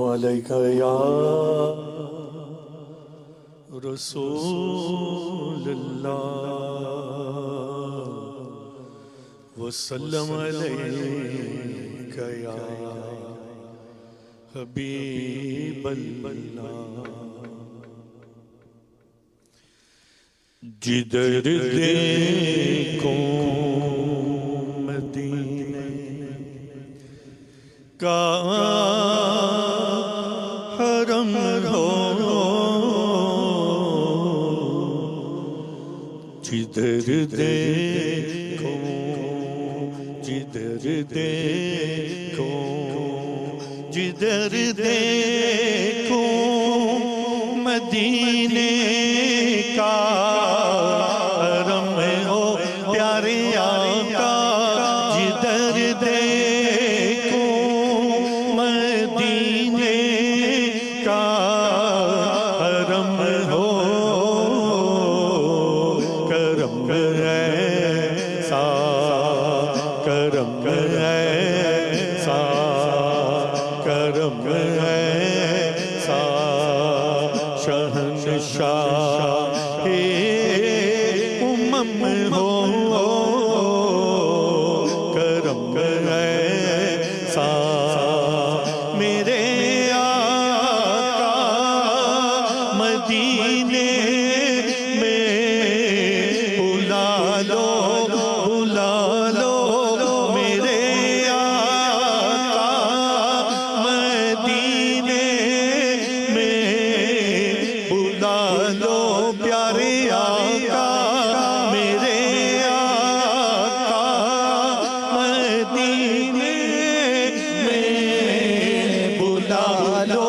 علیکہ یا رسول اللہ وسلم علیکہ یا حبیب اللہ جدھر دیکھو مدینے کا حرم ہو جدھر دیکھو جدھر دیکھو جدھر دیکھو مدینے کا حرم ہو پیارے آقا جدھر دیکھو مدینے کا حرم ہو کرم ایسا کرم ایسا کرم ایسا شہنشاہ امم ہو کرم ایسا میرے آقا مدینے میں بلا لو میرے آقا مدینے میں بلا لو پیارے آقا میرے آقا مدینے میں بلا لو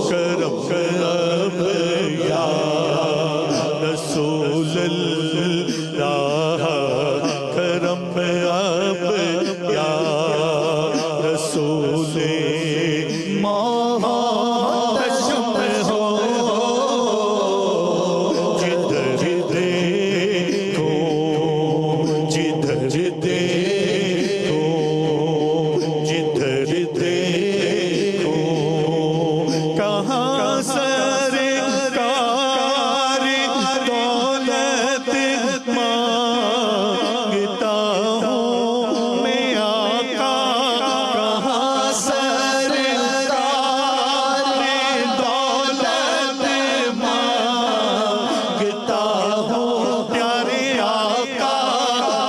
کرم اب یا رسول اللہ کرم اب یا رسول محتشم ہو جدھر دیکھو جدھر دیکھو جدھر دیکھو کہاں سرکار دولت مانگتا ہوں میں آقا کہاں سرکار دولت مانگتا ہوں پیارے آقا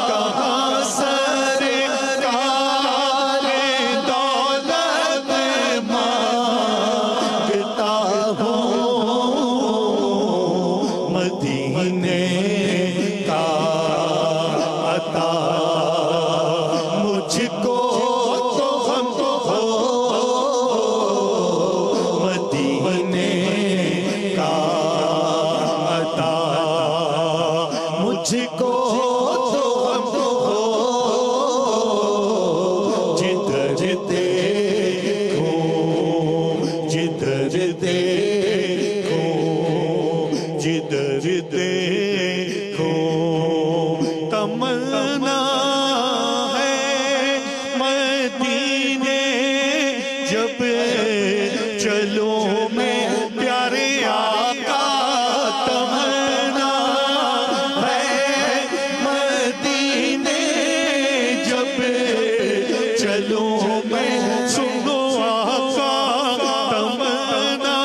کہاں سرکار دولت مانگتا ہوں مدینے کا عطا مجھ کو تو غم ہو مدینے کا عطا مجھ کو تو غم ہو جدھر دیکھو جدھر دیکھو جدھر دیکھو تمنا ہے مدینے جب چلو میں پیارے آقا تمنا ہے مدینے جب چلو میں سنو آقا تمنا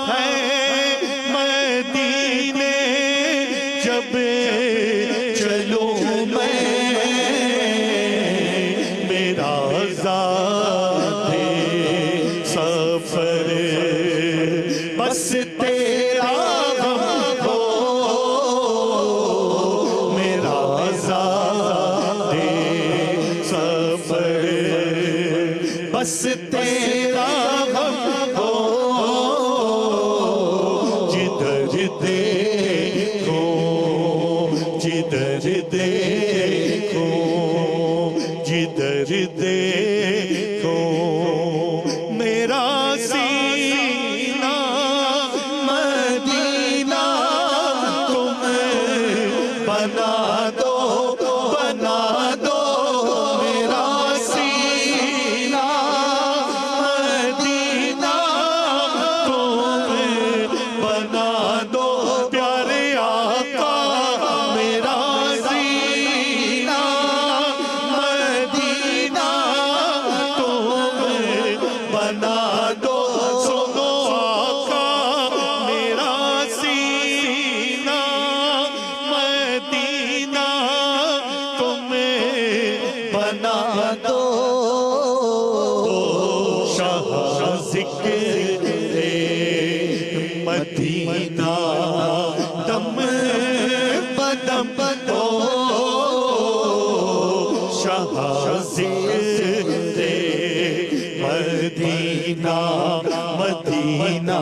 ہے مدینے جب چلو میں میرا ذات سفر بس تیرا غم ہو میرا ذات سفر بس تیرا غم ہو جدھر دیکھو جدھر دیکھو جدھر دیکھو میرا سینہ مدینہ تم بنا دو میرا سینہ ذکر مدینہ دم بدم بدو شاہ ذکر مدینہ مدینہ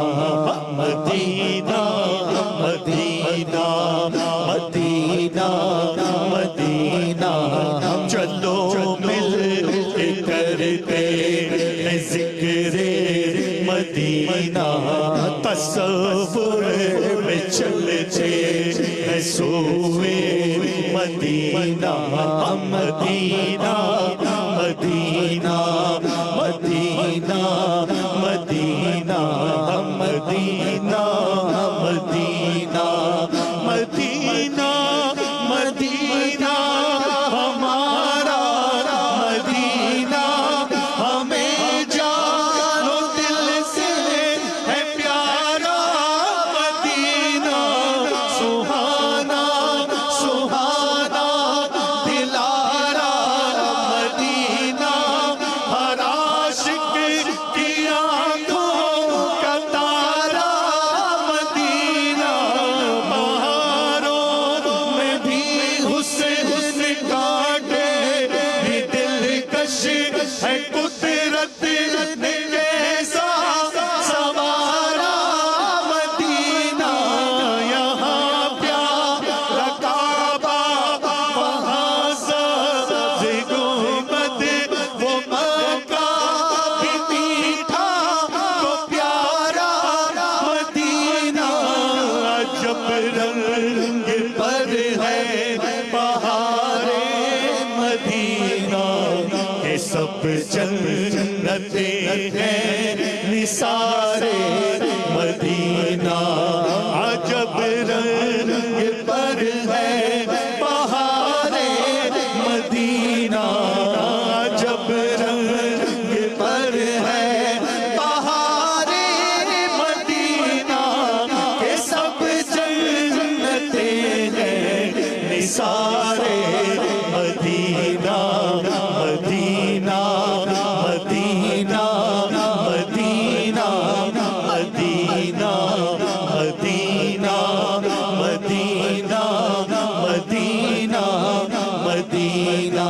مدینہ مدینہ مدینہ مدینہ چلو مل کے کرتے ہیں ذکر مدینہ تصور میں چلتے ہیں سوئے مدینہ مدینہ مدینہ مدینہ مدینہ مدینہ مدینہ مدینہ مدینہ ہمارا مدینہ ہمیں جانو دل سے ہے پیارا مدینہ سہانا سہانا دلارا مدینہ ہر عاشق کی آنکھوں کا تارا مدینہ بہاروں میں بھی حسن کاٹے بھی دلکش ہے قدرت نے کیسا سوارا مدینہ یہاں پیارا کعبہ وہاں سبز گنبد وہ مکہ بھی میٹھا وہ پیارا مدینہ عجب رنگ پر ہے بہارے مدینہ یہ سب جنتیں ہیں نثارے مدینہ عجب رنگ پر ہے بہارے مدینہ عجب رنگ پر ہے بہارے مدینہ یہ سب جنتیں ہیں نثارے مدینہ مدینہ مدینہ مدینہ مدینہ مدینہ مدینہ مدینہ مدینہ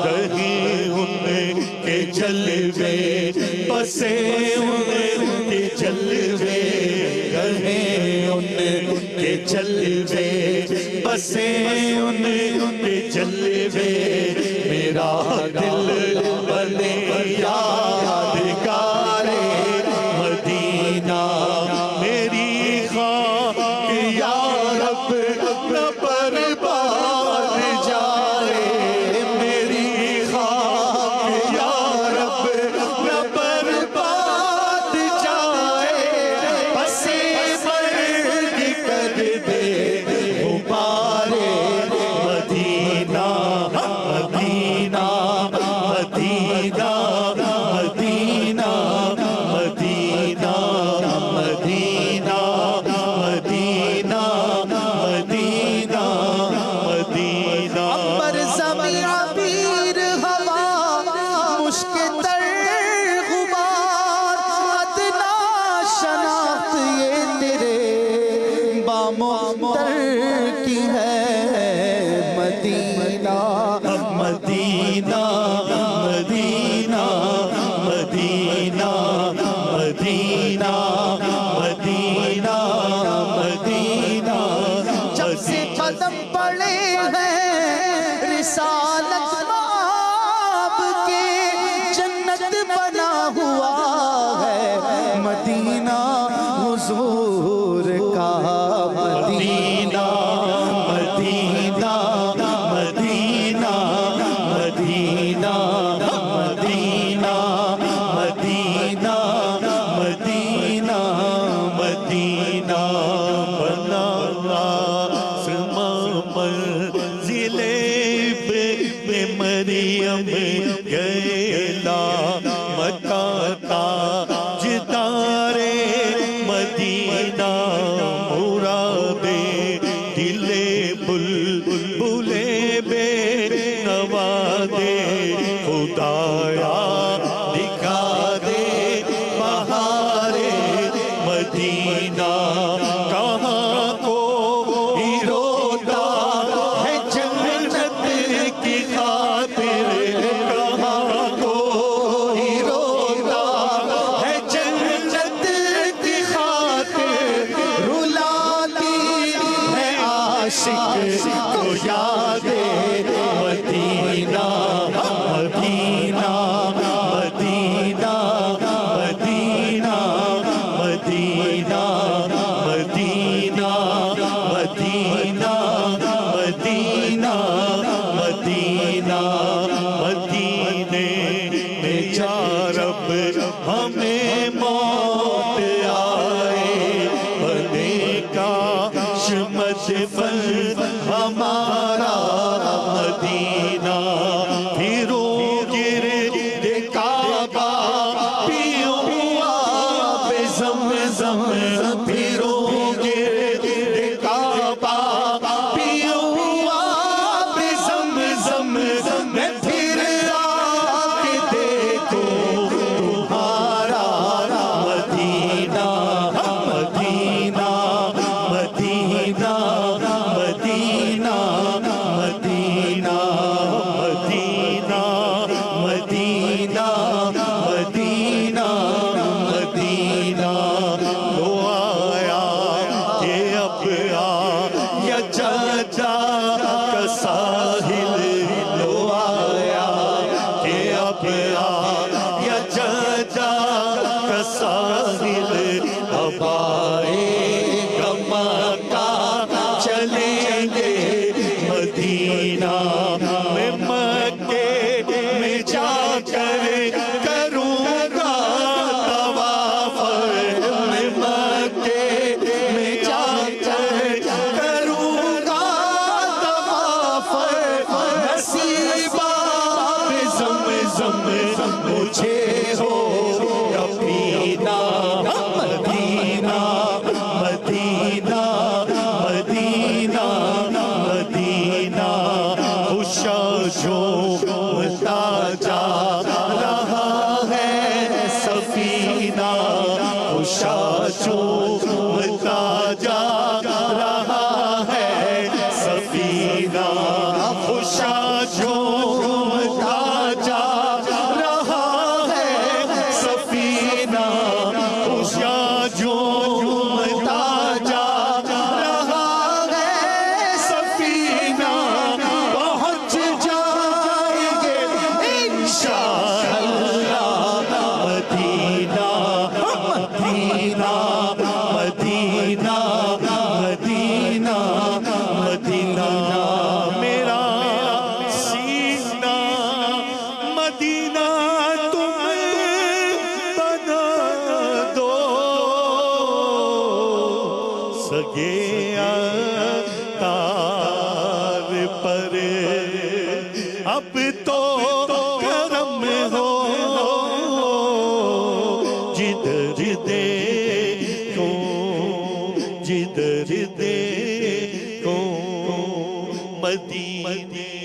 رہے ان کے جلوے بسے ان کے جلوے رہے ان کے جلوے بسے ان کے جلوے میرا دل بنے یادگار مدینہ میری خواہ یا رب نہ برباد جائے میری خواہ یا رب نہ برباد جائے بسے مرگ کر دے غبارے مدینہ مدینہ مدینہ مدینہ مدینہ مدینہ مدینہ مدینہ مدینہ پر زمین عبیر ہوا مشک تر غبار ادنا شناخت یہ تیرے بامختر کی ہے مدینہ مدینہ مدینہ مدینہ مدینہ مدینہ مدینہ جب سے قدم پڑے ہیں رسالت آپ کے جنت بنا ہوا ہے مدینہ حضور کا مدینہ مدینہ مدینہ مدینہ مدینہ مدینہ مدینہ رب ہمیں موت آئے بنے کاش مدفن ہمارا مدینہ پھرو گرد کعبہ پیوں آب زمزم پھرو گرد کعبہ پیوں آب زمزم میں پھر آ کے دیکھو تمہارا مدینہ مدینہ مدینہ مدینہ مدینہ مدینہ مدینہ مدینہ مدینہ لو آیا کہ اب آیا ججا کا ساحل لو آیا کہ اب آیا ججا کا ساحل اب آئے گا مکہ چلیں گے مدینہ میں مکے میں جا کر کروں گا طواف میں مکے میں جا کر کروں گا طواف نصیبہ زمزم مجھے ہو یا پینا مدینہ مدینہ مدینہ مدینہ خوشا جو ہوتا جا رہا ہے سفینہ خوشا جو ہوتا جا رہا ہے سفینہ خوشا جو ہوتا جا رہا ہے سفینہ خوشا جو ہوتا جا رہا ہے سفینہ پہنچ جائیں گے انشاءاللہ مدینہ مدینہ مدینہ مدینہ مدینہ میرا سینہ مدینہ تم بنا دو سگے تار پر اب تو کرم ہو جدھر دیکھو جدھر دیکھو مدینے